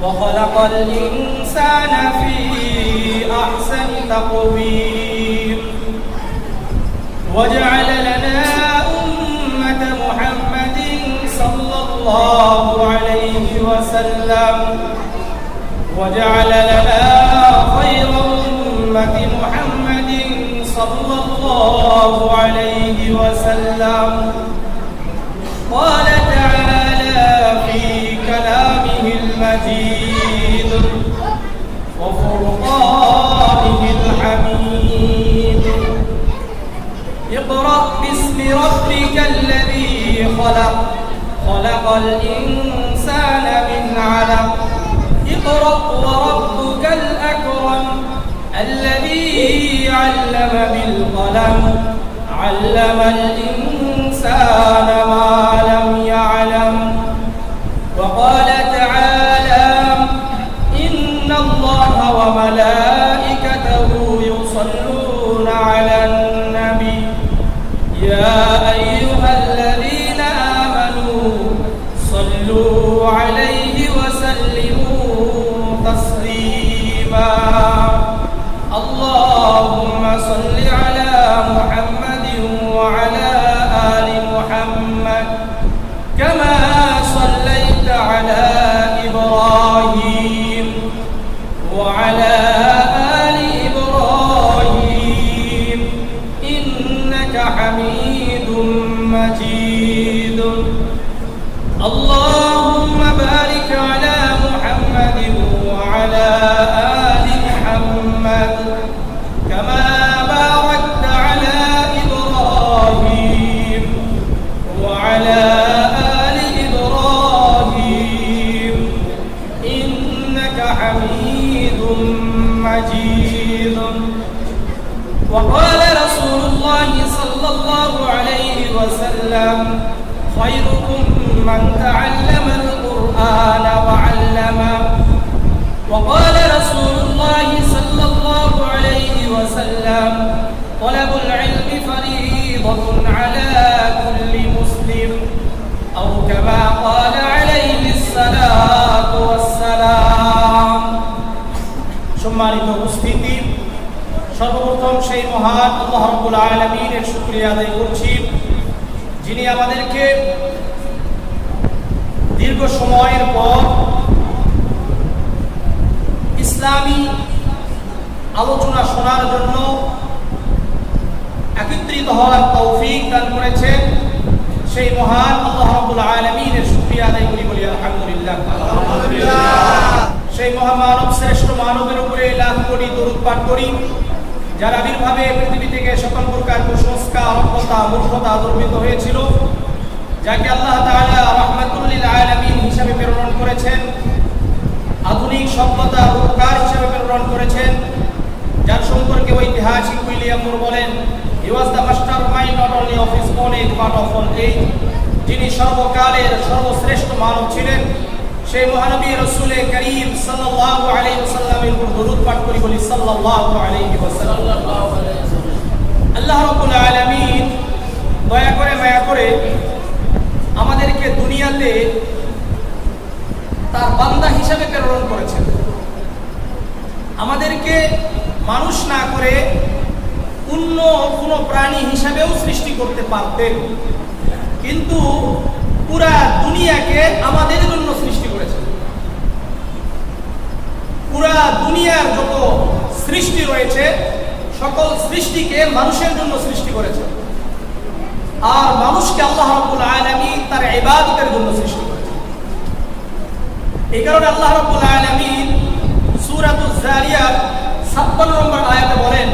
وخلق الإنسان في أحسن تقويم وجعل لنا أمة محمد صلى الله عليه وسلم وجعل لنا خير أمة محمد صلى الله عليه وسلم قال تعالى في كلامه المجيد وفرقانه الحميد اقرأ باسم ربك الذي خلق خلق الإنسان من علق اقرأ وربك الأكرم الذي علم بالقلم علم الإنسان ما لم يعلم وقال تعالى إن الله وملائكته يصلون على النبي يا أيها الذين آمنوا صلوا عليه وسلموا تسليما اللهم صل على محمد وعلى آل محمد كما صليت على إبراهيم وعلى آل إبراهيم إنك حميد مجيد اللهم بارك على محمد وعلى آل محمد كما باركت على إبراهيم وعلى آل إبراهيم إنك حميد مجيد وقال رسول الله صلى الله عليه وسلم خيركم من تعلم القرآن وعلمه وقال رسول الله صلى الله عليه وسلم طلب العلم فريضة على كل مسلم أو كما قال عليه الصلاة والسلام সম্মানিত উপস্থিতি সর্বপ্রথম সেই মহান আল্লাহ রাব্বুল আলামিনের শুকরিয়া আদায় করছি যিনি আমাদেরকে দীর্ঘ সময়ের পর ইসলামী আলোচনা শোনার জন্য একত্রিত হওয়ার তৌফিক দান করেছেন সেই মহান আল্লাহ রাব্বুল আলামিনের শুকরিয়া আদায় করি বলি আলহামদুলিল্লাহ সেই মহামানব শ্রেষ্ঠ মানবের উপরে লাখ কোটি দরুদ পাঠ করি যার আবির্ভাবে পৃথিবী থেকে সকল প্রকার কুসংস্কার অজ্ঞতা মূর্খতা দুর্বৃত্ত হয়েছিল যাকে আল্লাহ তাআলা রাহমাতুল লিল আলামিন হিসেবে প্রেরণ করেছেন আধুনিক সভ্যতার উপকার হিসেবে প্রেরণ করেছেন যার সম্পর্কে ঐতিহাসিক উইলিয়াম মুর বলেন he was the master mind not only of his own age but of all age যিনি সর্বকালের সর্বশ্রেষ্ঠ মানব ছিলেন সেই মহানবী রাসূল করিম সাল্লাল্লাহু আলাইহি ওয়াসাল্লামের উপর দরুদ পাঠ করি বলি সাল্লাল্লাহু আলাইহি ওয়াসাল্লাম আল্লাহ রাব্বুল আলামিন দয়া করে মায়া করে আমাদেরকে দুনিয়াতে তার বান্দা হিসেবে প্রেরণ করেছেন আমাদেরকে মানুষ না করে অন্য কোনো প্রাণী হিসেবেও সৃষ্টি করতে পারতেন কিন্তু পুরা দুনিয়াকে আমাদের জন্য সৃষ্টি করেছেন পুরা দুনিয়ার যত সৃষ্টি রয়েছে সকল সৃষ্টিকে মানুষের জন্য সৃষ্টি করেছেন আর মানুষকে আল্লাহ রাব্বুল আলামিন তার ইবাদতের জন্য সৃষ্টি করেছেন এই কারণে আল্লাহ রাব্বুল আলামিন সূরাতুজ যারিয়াত 56 নম্বর আয়াতে বলেন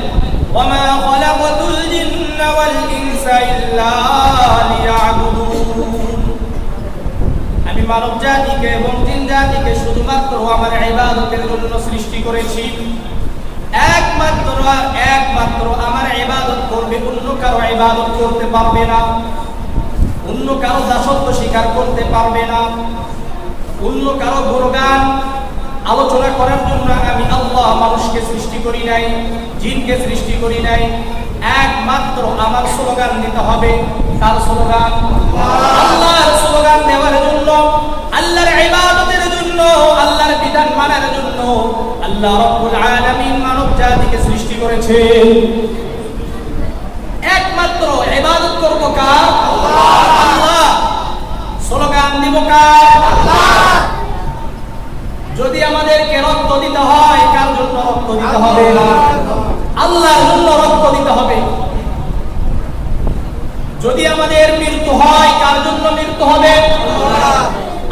ওয়ামা খালাকাতুল জিন্না ওয়াল ইনসা ইল্লা লিয়াবুদুন আমি মানব জাতিকে এবং জিন জাতিকে শুধুমাত্র আমার ইবাদতের জন্য সৃষ্টি করেছি একমাত্র আমার ইবাদত করবে অন্য কারো ইবাদত করতে পারবে না অন্য কারো দাসত্ব স্বীকার করতে পারবে না অন্য কারো গুণগান আলোচনা করার জন্য আমি আল্লাহ মানুষকে সৃষ্টি করি নাই জিনকে সৃষ্টি করি নাই একমাত্র আমার স্লোগান দিতে হবে তার স্লোগান আল্লাহর স্লোগান দেওয়ার জন্য আল্লাহর ইবাদতের জন্য আল্লাহর বিধান করেছে। একমাত্র ইবাদত করব কার? আল্লাহ। স্লোগান দিব কার? আল্লাহ। যদি আমাদেরকে রক্ত দিতে হয়, কার জন্য রক্ত দিতে হবে? আল্লাহর জন্য রক্ত দিতে হবে। যদি আমাদের মৃত্যু হয়, কার জন্য মৃত্যু হবে?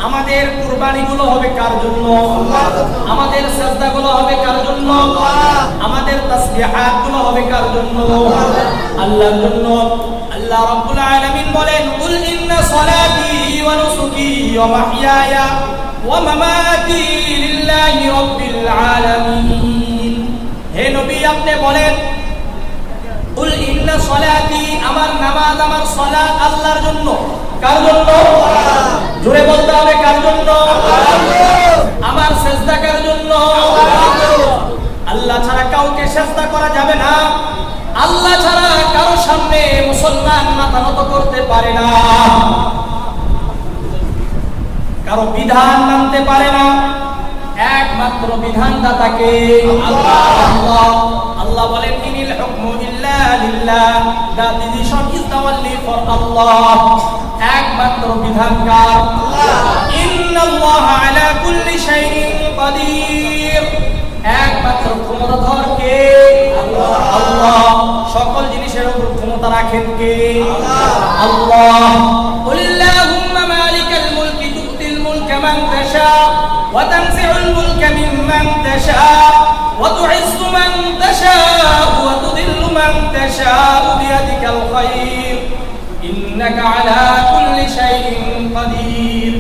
আমাদের কুরবানিগুলো হবে কার জন্য? আমাদের সাজদাগুলো হবে কার জন্য? আমাদের তাসবিহাতগুলো হবে কার জন্য? আল্লাহর জন্য। আল্লাহ রাব্বুল আলামিন বলেন, কুল ইন্না সলাতি ওয়া নুসুকি ওয়া মাহইয়ায়া ওয়া মামাতি লিল্লাহি রাব্বিল আলামিন। হে নবী, আপনি বলেন, কুল ইন্না সলাতি, আমার নামাজ, আমার সালাত আল্লাহর জন্য। কার জন্য? জোরে বলতে হবে, কার জন্য? আমার সিজদা কার জন্য? আল্লাহ ছাড়া কাউকে সিজদা করা যাবে না। আল্লাহ ছাড়া কারো সামনে মুসলমান মাথা নত করতে পারে না, কারো বিধান মানতে পারে না। একমাত্র বিধানদাতাকে আল্লাহ। আল্লাহ বলেন, ইনিল হুকমু ইল্লা লিল্লাহ, দা ডিসিশন ইজ ওনলি ফর আল্লাহ। একমাত্র বিধানকার আল্লাহ। ইন্নাল্লাহা আলা কুল্লি শাইইন কাদির, একমাত্র ক্ষমতাধর কে? আল্লাহ। আল্লাহ। সকল জিনিসের উপর ক্ষমতা রাখেন কে? আল্লাহ। কুল্লাহুম্মা মালিকাল মুলকি তুতিল মুলকা মান তাশা ওয়া তানজিউল মুলকা মিম্মান তাশা ওয়া তুইজ্জু মান তাশা ওয়া তুযিল্লু মান তাশা বিয়াদিকাল খায়র ইন্নাকা আলা কুল্লি শাইইন কাদির।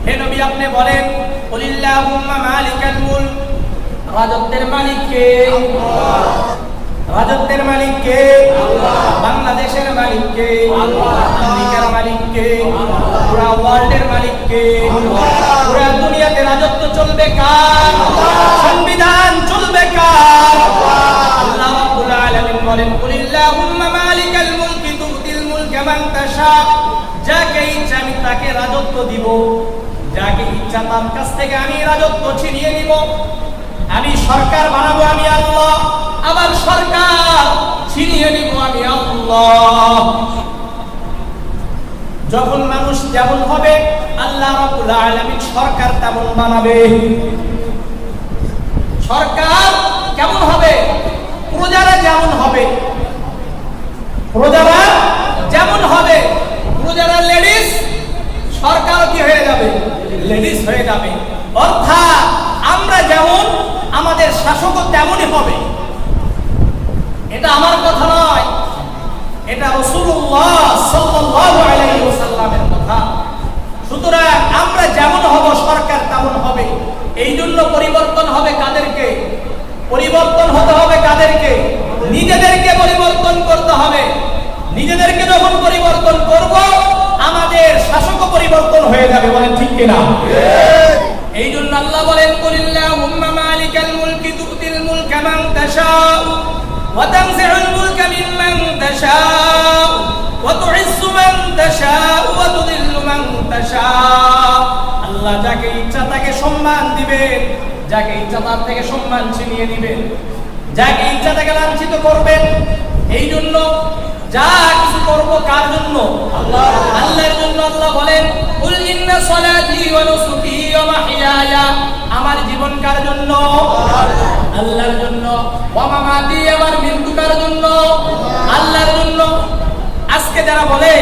হে নবী, আপনি বলেন, কুলিল্লাহুম্মা মালিকাল মুলক, রাজত্বের মালিক কে? আল্লাহ। রাজত্বের মালিক কে? আল্লাহ। বাংলাদেশের মালিক কে? আল্লাহ। আমেরিকার মালিক কে? আল্লাহ। পুরা ওয়ার্ল্ডের মালিক কে? আল্লাহ। পুরা দুনিয়াতে রাজত্ব চলবে কার? আল্লাহ। সংবিধান চলবে কার? আল্লাহ। আল্লাহ রাব্বুল আলামিন বলেন, কুলিল্লাহুম্মা মালিকাল মুলকি তুতিল মুলকা মান তাশা, যাকে ইচ্ছা আমি তাকে রাজত্ব দিব, যাকে ইচ্ছা তার কাছ থেকে আমি রাজত্ব ছিনিয়ে নিব। আমি সরকার বানাবো আমি আল্লাহ, আবার সরকার ছিনিয়ে নিব আমি আল্লাহ। যখন মানুষ যেমন হবে, আল্লাহ রাব্বুল আলামিন সরকার তেমন বানাবে। সরকার কেমন হবে? প্রজারা যেমন হবে, প্রজারা যেমন হবে। প্রজারা লেডিস, সরকার কি হয়ে যাবে? লেডিস হয়ে যাবে। অর্থাৎ আমরা যেমন, আমাদের শাসকও তেমনই হবে। এটা আমার কথা নয়, এটা রাসূলুল্লাহ সাল্লাল্লাহু আলাইহি ওয়াসাল্লামের কথা। সুতরাং আমরা যেমন হব, সরকার তেমন হবে। এই জন্য পরিবর্তন হবে কাদেরকে? পরিবর্তন হতে হবে কাদেরকে? নিজেদেরকে পরিবর্তন করতে হবে। নিজেদেরকে যখন পরিবর্তন করব, আমাদের শাসকও পরিবর্তন হয়ে যাবে। বলেন ঠিক কিনা? এই জন্য আল্লাহ বলেন, কুলিল্লাহুম্মা মালিকাল মুলকি তুতিল মুলকা মান তাশা ওয়া তানজিউল মুলকা মিম্মান তাশা ওয়া তুইজ্জু মান তাশা ওয়া তুযিল্লু মান তাশা। আল্লাহ যাকে ইচ্ছা তাকে সম্মান দিবেন, যাকে ইচ্ছা তার থেকে সম্মান ছিনিয়ে নেবেন, যাকে ইচ্ছা তাকে লাঞ্ছিত করবেন। এই জন্য যা কিছু করব কার জন্য? আল্লাহ। আল্লাহর জন্য। আল্লাহ বলেন, কুল ইন্না সলাতি ওয়া নুসুকি ওয়া মাহইয়ায়া, আমার জীবন কার জন্য? আল্লাহর জন্য। ওয়া মামাতি, আমার মৃত্যু কার জন্য? আল্লাহর জন্য। আজকে যারা বলে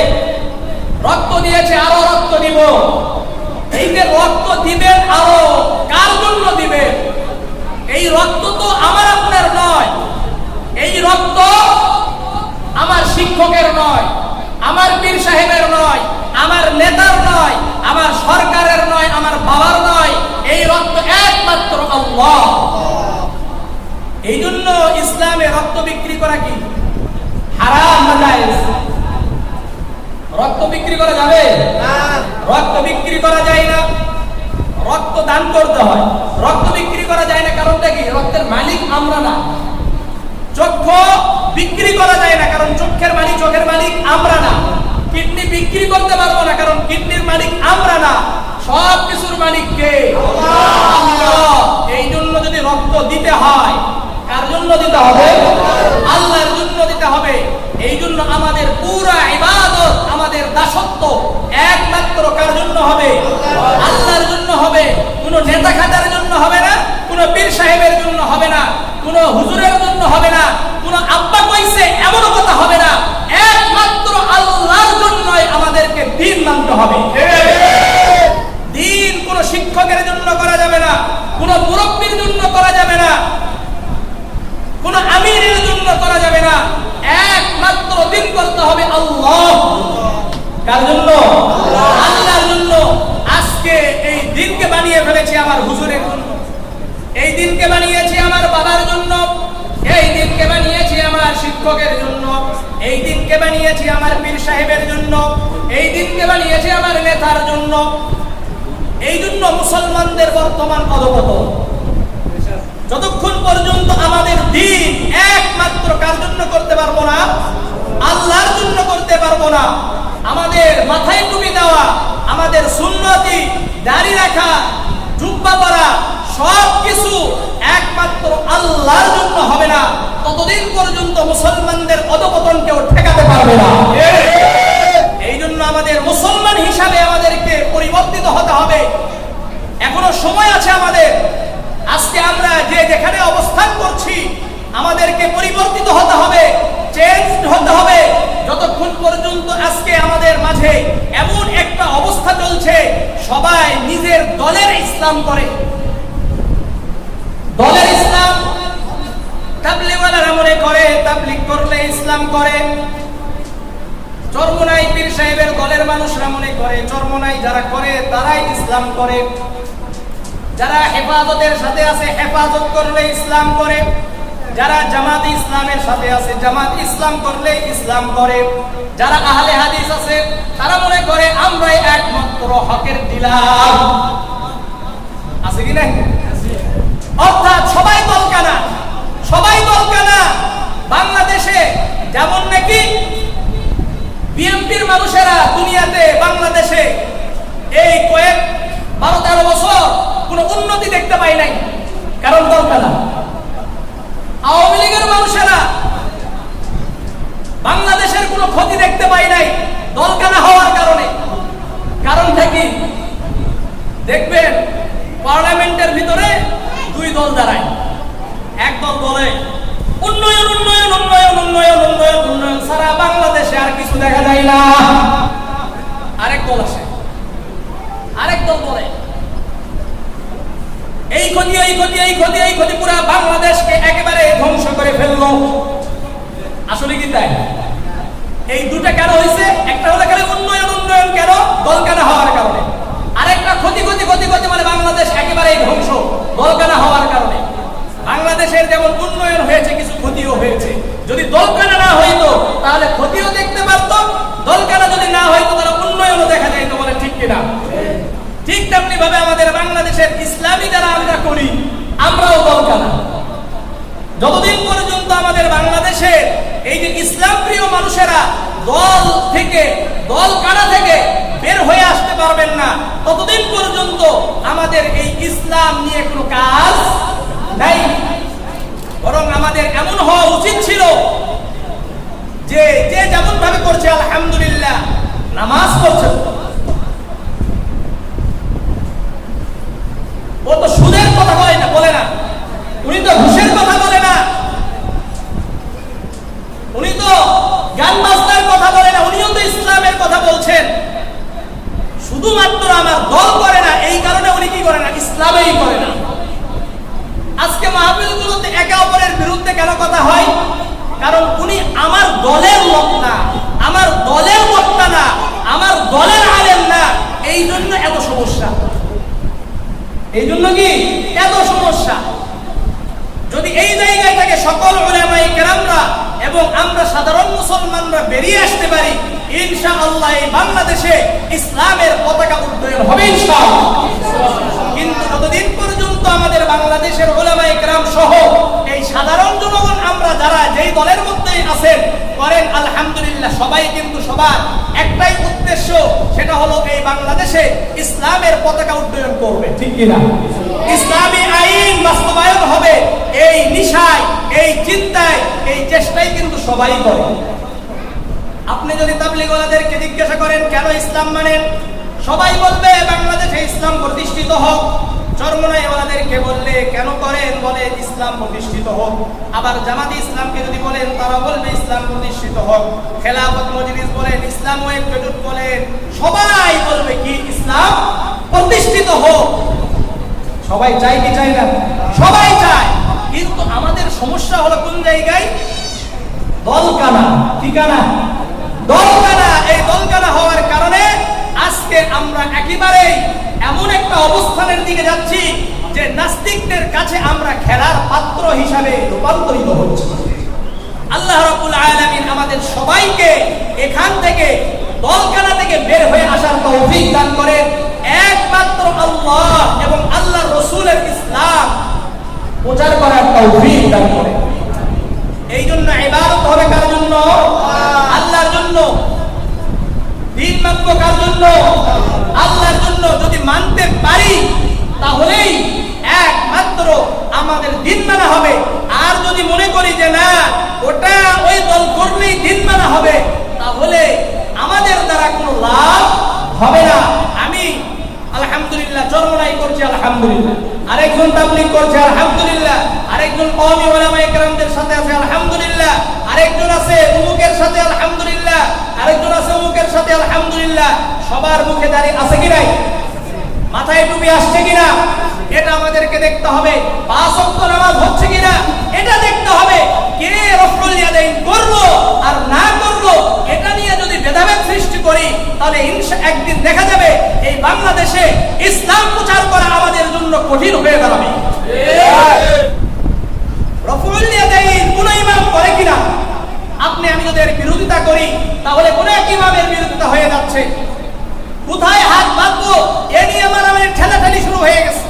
রক্ত দিয়েছে আরো রক্ত দিব, এই যে রক্ত দিবেন আরো, কার জন্য দিবেন? এই রক্ত তো আমার আপনার নয়। এই রক্ত আমার শিক্ষকের নয়, আমার পীর সাহেবের নয়, আমার নেতার নয়, আমার সরকারের নয়, আমার বাবার নয়। এই রক্ত একমাত্র আল্লাহ। এই জন্য ইসলামে রক্ত বিক্রি করা কি হারাম না জায়েজ? রক্ত বিক্রি করা যাবে না। রক্ত বিক্রি করা যায় না। রক্ত দান করতে হয়, রক্ত বিক্রি করা যায় না। কারণটা কি? রক্তের মালিক আমরা না। চক্ষু বিক্রি করা যায় না, কারণ চোখের মালিক, চোখের মালিক আমরা না। কিডনি বিক্রি করতে পারবো না, কারণ কিডনির মালিক আমরা না। সব কিছুর মালিক কে? আল্লাহ। এই জন্য যদি রক্ত দিতে হয়, কার জন্য দিতে হবে? এই জন্য আমাদের পুরা ইবাদত, আমাদের দাসত্ব একমাত্র কার জন্য হবে? আল্লাহর জন্য হবে। কোনো নেতা খাতার জন্য হবে না, কোনো পীর সাহেবের জন্য হবে না, কোনো হুজুরের জন্য হবে না, কোনো আব্বা কইছে এমন কথা হবে না। একমাত্র আল্লাহর জন্যই আমাদেরকে দ্বীন মানতে হবে। দ্বীন কোনো শিক্ষকের জন্য করা যাবে না, কোনো মুরব্বির জন্য করা যাবে না, কোনো আমিরের জন্য করা যাবে না। একমাত্র দ্বীন করতে হবে আল্লাহ। কার জন্য? আল্লাহর জন্য। আজকে এই দ্বীনকে বানিয়ে ফেলেছি আমার হুজুরের জন্য, এই দ্বীনকে বানিয়েছি আমার বাবার জন্য, এই দ্বীনকে বানিয়েছি আমার শিক্ষকের জন্য, এই দ্বীনকে বানিয়েছি আমার পীর সাহেবের জন্য, এই দ্বীনকে বানিয়েছি আমার নেতার জন্য। এই জন্য মুসলমানদের বর্তমান অধঃপতন। যতক্ষণ পর্যন্ত আমাদের দ্বীন একমাত্র কার জন্য করতে পারবো না? আল্লাহর জন্য করতে পারবো না। আমাদের মাথায় টুপি দেওয়া, আমাদের সুন্নতি দাড়ি রাখা, জুব্বা পরা সব কিছু একমাত্র আল্লাহর জন্য হবে না, ততদিন পর্যন্ত মুসলমানদের অধঃপতন কেউ ঠেকাতে পারবে না। এই জন্য আমাদের মুসলমান হিসাবে আমাদেরকে পরিবর্তিত হতে হবে। এখনো সময় আছে আমাদের। আজকে আমরা যে যেখানে অবস্থান করছি আমাদেরকে পরিবর্তিত হতে হবে, চেঞ্জ হতে হবে। যতক্ষণ পর্যন্ত আজকে আমাদের মাঝে এমন একটা অবস্থা চলছে, সবাই নিজের দলের ইসলাম করে, দলের ইসলাম। তাবলীগওয়ালারা মনে করে তাবলীগ করলে ইসলাম করে, চরমোনাই পীর সাহেবের দলের মানুষরা মনে করে চরমোনাই যারা করে তারাই ইসলাম করে, যারা হেফাজতের সাথে আছে হেফাজত করলে ইসলাম করে, যারা জামাত ইসলামের সাথে আছে জামাত ইসলাম করলে ইসলাম করে, যারা আহলে হাদিস আছে তারা মনে করে আমরাই একমাত্র হকের ডিলার। আছে কি না? অর্থাৎ সবাই দলকানা, সবাই দলকানা। বাংলাদেশে যেমন নাকি বিএনপির মানুষেরা দুনিয়াতে বাংলাদেশে এই কয়েক 12-13 বছর কোনো উন্নতি দেখতে পাই নাই, কারণ দলকানা। আওয়ামী লীগের মানুষেরা বাংলাদেশের কোনো ক্ষতি দেখতে পাই নাই দলকানা হওয়ার কারণে। কারণটা কি? দেখবেন পার্লামেন্টের ভিতরে দুই দল দাঁড়ায়। এক দল বলে উন্নয়ন উন্নয়ন উন্নয়ন উন্নয়ন উন্নয়ন উন্নয়ন, সারা বাংলাদেশে আর কিছু দেখা যায় না। আরেক দল আসে, আরেক দল বলে এই ক্ষতি এই ক্ষতি এই ক্ষতি এই ক্ষতি, পুরো বাংলাদেশকে একেবারে ধ্বংস করে ফেললো। আসলে কি তাই? এই দুটা কেন হয়েছে? একটা হলো কেন উন্নয়ন উন্নয়ন, কেন? দলকানা হওয়ার কারণে। আরেকটা ক্ষতি ক্ষতি ক্ষতি ক্ষতি, মানে বাংলাদেশ একেবারেই ধ্বংস, দলকানা হওয়ার কারণে। বাংলাদেশের যেমন উন্নয়ন হয়েছে, কিছু ক্ষতিও হয়েছে। যদি দলকানা না হইতো তাহলে ক্ষতিও দেখতে পারতো, দলকানা যদি না হইতো তাহলে উন্নয়নও দেখা যাইতো। বলে ঠিক কিনা? ঠিক তেমনি ভাবে আমাদের বাংলাদেশের ইসলামী যারা আমরা করি, আমরাও দলকানা। যতদিন পর্যন্ত আমাদের বাংলাদেশে এই যে ইসলাম প্রিয় মানুষেরা দল থেকে, দলকানা থেকে বের হয়ে আসতে পারবেন না, ততদিন পর্যন্ত আমাদের এই ইসলাম নিয়ে কোনো কাজ নাই। বরং আমাদের এমন হওয়া উচিত ছিল যে যে যেমন ভাবে করছে আলহামদুলিল্লাহ, নামাজ পড়ছে, ও তো সুদের কথা বলে না, উনি তো ঘুষের কথা বলে না, উনি তো গান বাজনার কথা বলে না, উনিও তো ইসলামের কথা বলছেন। শুধুমাত্র আমার দল করে না, এই কারণে উনি কি করে না? ইসলামেই করে না। আজকে মাহফিলগুলোতে একে অপরের বিরুদ্ধে কেন কথা হয়? কারণ উনি আমার দলের লোক না, আমার দলের বক্তা না, আমার দলের আলেম না। এই জন্য এত সমস্যা, এই জন্য কি এত সমস্যা। যদি এই জায়গায় থেকে সকল উলামায়ে কেরামরা এবং আমরা সাধারণ মুসলমানরা বেরিয়ে আসতে পারি, ইনশাআল্লাহ এই বাংলাদেশে ইসলামের পতাকা উড্ডয়ন হবে ইনশাআল্লাহ। কিন্তু যতদিন পর্যন্ত আমাদের বাংলাদেশের উলামায়ে কেরাম সহ এই সাধারণ জনগণ আমরা যারা যেই দলের মধ্যে আছেন করেন, আলহামদুলিল্লাহ সবাই কিন্তু সবার একটাই উদ্দেশ্য, সেটা হলো এই বাংলাদেশে ইসলামের পতাকা উড্ডয়ন করবে। ঠিক কিনা? ইসলামী আইন বাস্তবায়ন হবে। এই নিশায়, এই চিন্তায়, এই চেষ্টাই কিন্তু সবাই করে। আপনি যদি তাবলীগওয়ালাদেরকে জিজ্ঞাসা করেন কেন ইসলাম মানেন, সবাই বলবে বাংলাদেশে ইসলাম প্রতিষ্ঠিত হোক। চরমনাইওয়ালাদেরকে বললে কেন করেন, বলে ইসলাম প্রতিষ্ঠিত হোক। আবার জামাতি ইসলামকে যদি বলেন তারা বলবে ইসলাম প্রতিষ্ঠিত হোক। খেলাফত মজলিস বলেন, ইসলাম ও একজোট বলেন, সবাই বলবে কি ইসলাম প্রতিষ্ঠিত হোক। সবাই চায় কি চায় না? সবাই চায়। কিন্তু আমাদের সমস্যা হলো কোন জায়গায়? দলকানা। ঠিকানা দলকানা। এই দলকানা হওয়ার কারণে আজকে আমরা একেবারে এমন একটা অবস্থানের দিকে যাচ্ছি যে নাস্তিকদের কাছে আমরা খেলার পাত্র হিসাবে রূপান্তরিত হচ্ছি। আল্লাহ রাব্বুল আলামিন আমাদের সবাইকে এখান থেকে দলকানা থেকে বের হয়ে আসার তৌফিক দান করেন। একমাত্র আল্লাহ এবং আল্লাহর রাসূলের ইসলাম প্রচার করার তৌফিক দান করেন। এই জন্য ইবাদত হবে কার জন্য? আল্লাহর জন্য। দিন মানব কার জন্য? আল্লাহর জন্য। যদি মানতে পারি তাহলেই একমাত্র আমাদের দিন মানা হবে। আর যদি মনে করি যে না ওটা ওই দল করলেই দিন মানা হবে, তাহলে আমাদের দ্বারা কোনো লাভ হবে না। আমি আলহামদুলিল্লাহ চরমনাই করছি, আলহামদুলিল্লাহ। আরেকজন তাবলীগ করছে, আলহামদুলিল্লাহ। আরেকজন কওমি উলামায়ে কেরামদের সাথে আছে, আলহামদুলিল্লাহ। আরেকজন আছে অমুকের সাথে, আলহামদুলিল্লাহ। আরেকজন আছে অমুকের সাথে, আলহামদুলিল্লাহ। সবার মুখে দাঁড়িয়ে আছে কি নাই? মাথায় টুপি আসছে কিনা এটা আমাদেরকে দেখতে হবে। পাঁচ ওয়াক্ত নামাজ হচ্ছে কিনা এটা দেখতে হবে। কে রফউল ইয়াদাইন করলো আর না করলো এটা নিয়ে যদি ভেদাভেদ সৃষ্টি করি তাহলে একদিন দেখা যাবে এই বাংলাদেশে ইসলাম প্রচার করা আমাদের জন্য কঠিন হয়ে দাঁড়াবে। রফউল ইয়াদাইন কোন ইমাম করে কিনা, আপনি আমি যদি এর বিরোধিতা করি তাহলে কোন এক ইমামের বিরোধিতা হয়ে যাচ্ছে। কোথায় হাত বাঁধবো এ নিয়ে আমাদের ঠেলাঠেলি শুরু হয়ে গেছে।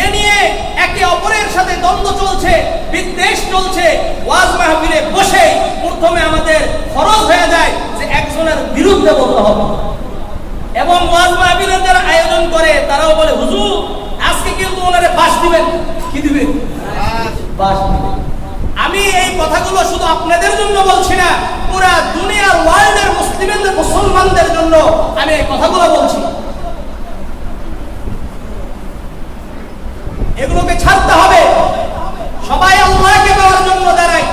এ নিয়ে একে অপরের সাথে দ্বন্দ্ব চলছে, বিদ্বেষ চলছে। ওয়াজ মাহফিলে বসে প্রথমে আমাদের ফরজ হয়ে যায় যে একজনের বিরুদ্ধে বলতে হবে, এবং ওয়াজ মাহফিলের যারা আয়োজন করে তারাও বলে হুজুর আজকে কিন্তু ওনারে বাস দিবেন। কি দিবেন? বাস দিবেন। আমি এই কথাগুলো শুধু আপনাদের জন্য বলছি না, পুরা দুনিয়ার ওয়ার্ল্ডের মুসলিমদের মুসলমানদের জন্য আমি এই কথাগুলো বলছি। এগুলোকে ছাড়তে হবে। সবাই আল্লাহকে পাওয়ার জন্য দাঁড়ায়।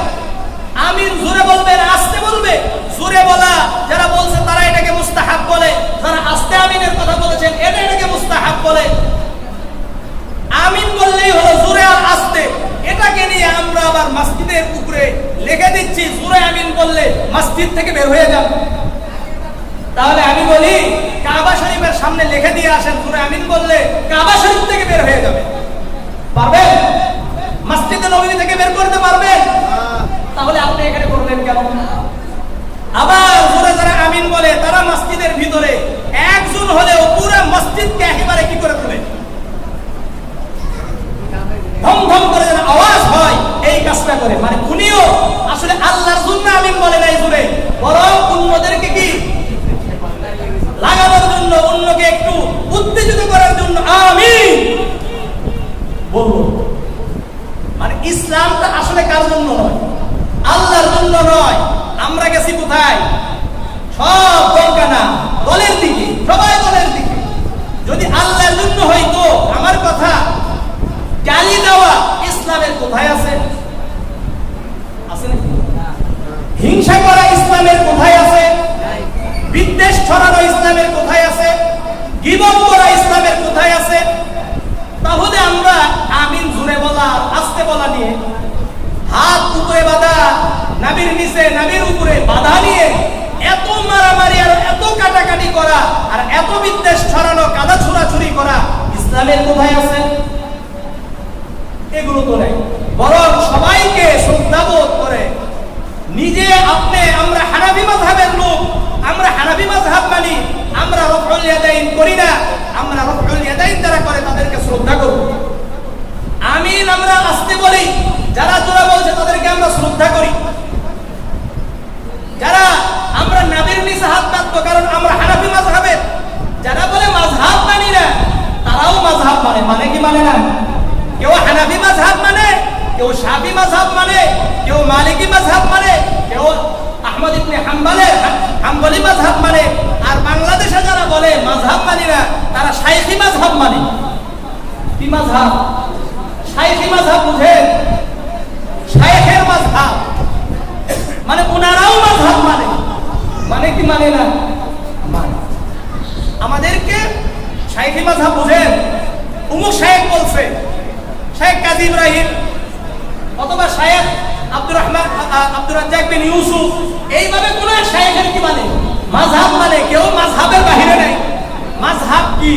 আমিন জোরে বলবেন, আস্তে বলবে। জোরে বলা যারা বলছে তারা এটাকে মুস্তাহাব বলে, যারা আস্তে আমিনের কথা বলেছেন এটাকে মুস্তাহাব বলে। আমিন বললেই হলো জোরে আর আস্তে। এটাকে নিয়ে আমরা আবার মসজিদের উপরে লিখে দিচ্ছি জোরে আমিন বললে মসজিদ থেকে বের হয়ে যান। তাহলে আমি বলি কাবা শরীফের সামনে লিখে দিয়ে আসেন জোরে আমিন বললে কাবা শরীফ থেকে বের হয়ে যাবে। পারবেন? মসজিদে নববী থেকে বের করতে পারবেন? তাহলে আপনি এখানে করলেন কেন? আবার জোরে যারা আমিন বলে তারা মসজিদের ভিতরে একজন হলেও পুরো মসজিদকে একেবারে কি করে তোলে, ধম ধম করে যেন আওয়াজ হয়, এই কাজটা করে। মানে উনিও আসলে আল্লাহর জন্য আমিন বলে নাই জোরে, বরং অন্যদেরকে কি লাগানোর জন্য, অন্যকে একটু উত্তেজিত করার জন্য আমিন বলবো। মানে ইসলামটা আসলে কার জন্য নয়, আল্লাহর জন্য নয়। আমরা গেছি কোথায়? সব দলকানা, দলের দিকে, সবাই দলের দিকে। যদি আল্লাহর জন্য হইতো আমার কথা গালি দেওয়া ইসলামের কোথায় আছে? আছে নাকি? হিংসা করা ইসলামের কোথায় আছে? বিদ্বেষ ছড়ানো ইসলামের কোথায় আছে? গীবত করা ইসলামের কোথায় আছে? তাহলে আমরা আমিন জোরে বলা আস্তে বলা নিয়ে, হাত উপরে বাঁধা, নাভির নিচে নাভির উপরে বাঁধা নিয়ে এত মারামারি আর এত কাটাকাটি করা আর এত বিদ্বেষ ছড়ানো, কাদা ছোড়াছুরি করা ইসলামের কোথায় আছে? এগুলো তো নাই। বরং সবাইকে শ্রদ্ধাবোধ করে নিজে আপনি, আমরা হানাফি মাযহাবের লোক, আমরা হানাফি মাযহাব মানি, আমরা রফউল ইয়াদাইন করি না। আমরা রফউল ইয়াদাইন যারা করে তাদেরকে শ্রদ্ধা করব। আমিন আমরা আস্তে বলি, যারা জোরে বলছে তাদেরকে আমরা শ্রদ্ধা করি। যারা আমরা নাভির নিচে হাত বাঁধবো কারণ আমরা হানাফি মাযহাবের, যারা বলে মাযহাব মানি না তারাও মাযহাব মানে। মানে কি মানে না? কেউ হানাফি মাযহাব মানে, কেউ শাফি মাযহাব মানে, কেউ মালিকি মাযহাব মানে, কেউ আহমদ ইবনে হাম্বলের মাযহাব মানি না, তারা শাইখী মাযহাব মানে। কি মাযহাব? শাইখী মাযহাব বুঝেন? শাইখের মাযহাব মানে ওনারাও মাযহাব মানে। মানে কি মানে না? মানে। আমাদেরকে শাইখী মাযহাব বুঝেন? উমুক শাইখ বলছে, শাইখ কাজী ইব্রাহিম অথবা শাইখ আব্দুর রহমান আব্দুর রাজ্জাক বিন ইউসুফ, এইভাবে কোন শাইখের কি মানে? মাযহাব মানে। কেউ মাযহাবের বাহিরে নাই। মাযহাব কি?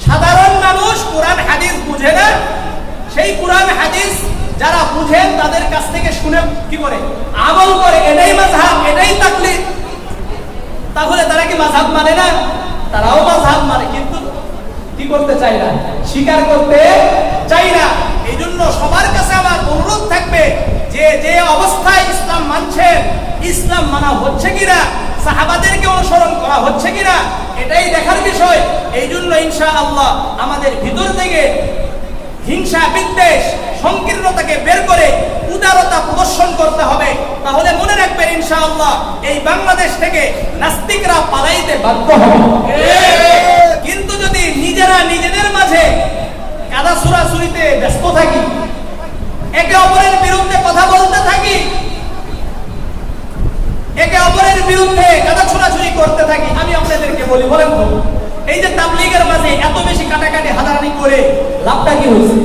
সাধারণ মানুষ কোরআন হাদিস বুঝে না, সেই কোরআন হাদিস যারা বুঝেন তাদের কাছ থেকে শুনে কি করে? আমল করে। এটাই মাযহাব, এটাই তাকলিদ। তাহলে তারা কি মাযহাব মানে না? তারাও মাযহাব মানে, কিন্তু কি করতে চাই না, স্বীকার করতে চাই না। এই জন্য সবার কাছে আমার অনুরোধ থাকবে যে যে অবস্থায় ইসলাম মানছেন, ইসলাম মানা হচ্ছে কিনা, সাহাবাদেরকে অনুসরণ করা হচ্ছে কিনা, এটাই দেখার বিষয়। এই জন্য ইনশাআল্লাহ আমাদের ভিতর থেকে হিংসা, বিদ্বেষ, সংকীর্ণতাকে বের করে উদারতা প্রদর্শন করতে হবে। তাহলে মনে রাখবেন ইনশাআল্লাহ এই বাংলাদেশ থেকে নাস্তিকরা পালাইতে বাধ্য হবে। কিন্তু যদি নিজেরা নিজেদের মাঝে কাদা ছুড়াছুড়িতে ব্যস্ত থাকি, একে অপরের বিরুদ্ধে কথা বলতে থাকি, একে অপরের বিরুদ্ধে কাদা ছোড়াছুড়ি করতে থাকি, আমি আপনাদেরকে বলি, বলেন তো এই যে তাবলীগের মাঝে এত বেশি কাটাকাটি হাতাহাতি করে লাভটা কি হয়েছে?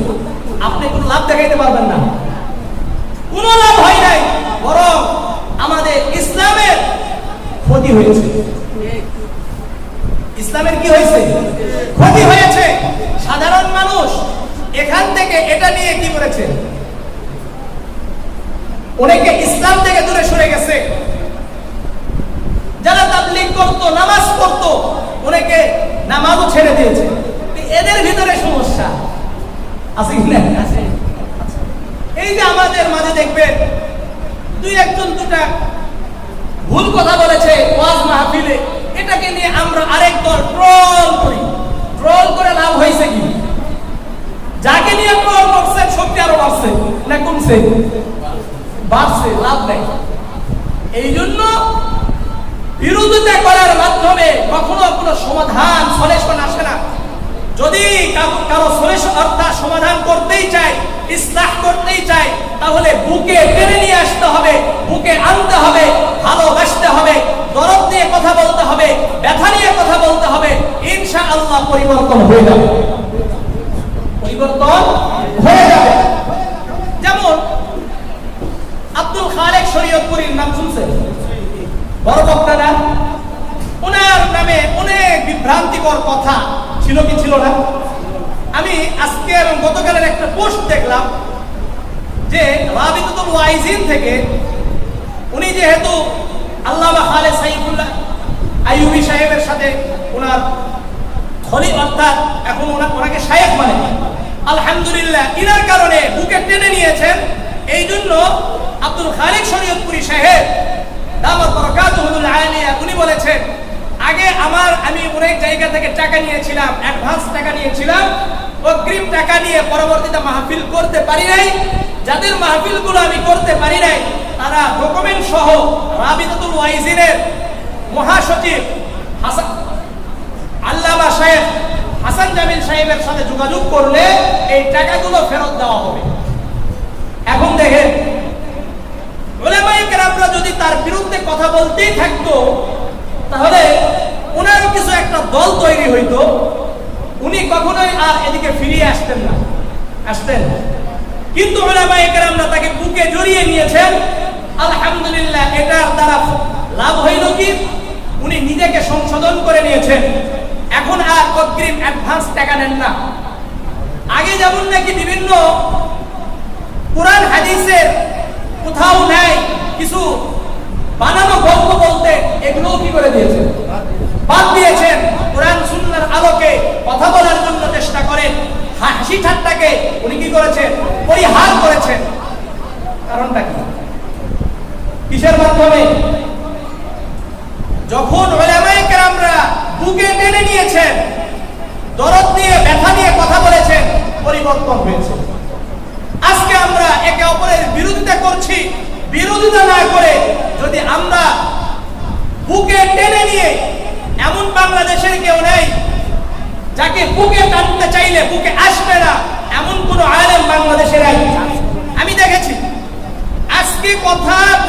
আপনি কোনো লাভ দেখাইতে পারবেন না, কোনো লাভ হয় নাই, বরং আমাদের ইসলামের ক্ষতি হয়েছে। ইসলামের কি হয়েছে? ক্ষতি হয়েছে। সাধারণ মানুষ এখান থেকে এটা নিয়ে কি করেছে? অনেকে ইসলাম থেকে দূরে সরে গেছে। যারা তাবলীগ করতো, নামাজ পড়তো, অনেকে নামাজও ছেড়ে দিয়েছে। এদের ভিতরে সমস্যা আছে কি না? আছে। এই যে আমাদের মাঝে দেখবেন দুই একজন দুটা ভুল কথা বলেছে ওয়াজ মাহফিলে, এটাকে নিয়ে আমরা আরেক দল ট্রল করি। ট্রল করে লাভ হয়েছে কি? যাকে নিয়ে ট্রল করছে শক্তি আরো বাড়ছে না কমছে? বাড়ছে, লাভ নেই। এই জন্য বিরোধিতা করার মাধ্যমে কখনো কোনো সমাধান সলিউশন আসে না। যদি কারো সলিউশন অর্থাৎ সমাধান করতেই চায়, ইসলাহ করতেই চায়, তাহলে বুকে টেনে নিয়ে আসতে হবে, বুকে আনতে হবে, ভালোবাসতে হবে, দরদ নিয়ে কথা বলতে হবে, ব্যথা নিয়ে কথা বলতে হবে। ইনশাআল্লাহ পরিবর্তন হয়ে যাবে, পরিবর্তন হয়ে যাবে। যেমন আব্দুল খালেক শরীয়তপুরীর নাম শুনছেন? বড় বক্তা না? ওনার নামে অনেক বিভ্রান্তিকর কথা ছিল কি ছিল না? আমি আজকে এবং গতকালের একটা পোস্ট দেখলাম যে রাবিতাতুল ওয়াইজিন থেকে উনি যেহেতু আল্লামা খালেদ সাইফুল্লাহ আইয়ুবী সাহেবের সাথে ওনার খলিফা অর্থাৎ এখন ওনাকে শায়েখ মানে, আলহামদুলিল্লাহ ইনার কারণে বুকে টেনে নিয়েছেন। এই জন্য আব্দুল খালেক শরীয়তপুরী সাহেব দামাত বারাকাতুহুল আলিয়া উনি বলেছেন, আগে আমি অনেক জায়গা থেকে টাকা নিয়েছিলাম, অ্যাডভান্স টাকা নিয়েছিলাম, অগ্রিম টাকা নিয়ে পরবর্তীতে মাহফিল করতে পারি নাই। যাদের মাহফিলগুলো আমি করতে পারি নাই তারা ডকুমেন্ট সহ রাবিতাতুল ওয়াইজিনের মহাসচিব হাসান আল্লামা শায়েখ হাসান জামিল সাহেবের সাথে যোগাযোগ করলে এই টাকাগুলো ফেরত দেওয়া হবে। এখন দেখেন উলামায়ে কেরামরা যদি তার বিরুদ্ধে কথা বলতেই থাকতো, তাহলে ওনারও কিছু একটা দল তৈরি হইতো, উনি কখনোই আর এদিকে ফিরিয়ে আসতেন না, আসতেন। কিন্তু উলামায়ে কেরামরা তাকে বুকে জড়িয়ে নিয়েছেন। আলহামদুলিল্লাহ এটার দ্বারা লাভ হইল কি? উনি নিজেকে সংশোধন করে নিয়েছেন। এখন আর অগ্রিম অ্যাডভান্স টাকা নেন না। আগে যেমন নাকি বিভিন্ন কোরআন হাদিসের কোথাও নাই কিছু বানানো গল্প বলতে, এগুলো কি করে দিয়েছেন? বাদ দিয়েছেন। কোরআন সুন্নাহর আলোকে কথা বলার জন্য চেষ্টা করেন। হাসি ঠাট্টাকে উনি কি করেছেন? পরিহার করেছেন। কারণটা কি? কিসের মাধ্যমে? যখন উলামায়ে কেরামরা বুকে টেনে নিয়েছেন, দরদ নিয়ে ব্যথা নিয়ে কথা বলেছেন, পরিবর্তন হয়েছে। আজকে আমরা একে অপরের বিরোধিতা করছি। বিরোধিতা না করে যদি আমরা বুকে টেনে নিয়ে এমন বাংলাদেশের কেউ নেই যাকে বুকে টানতে চাইলে বুকে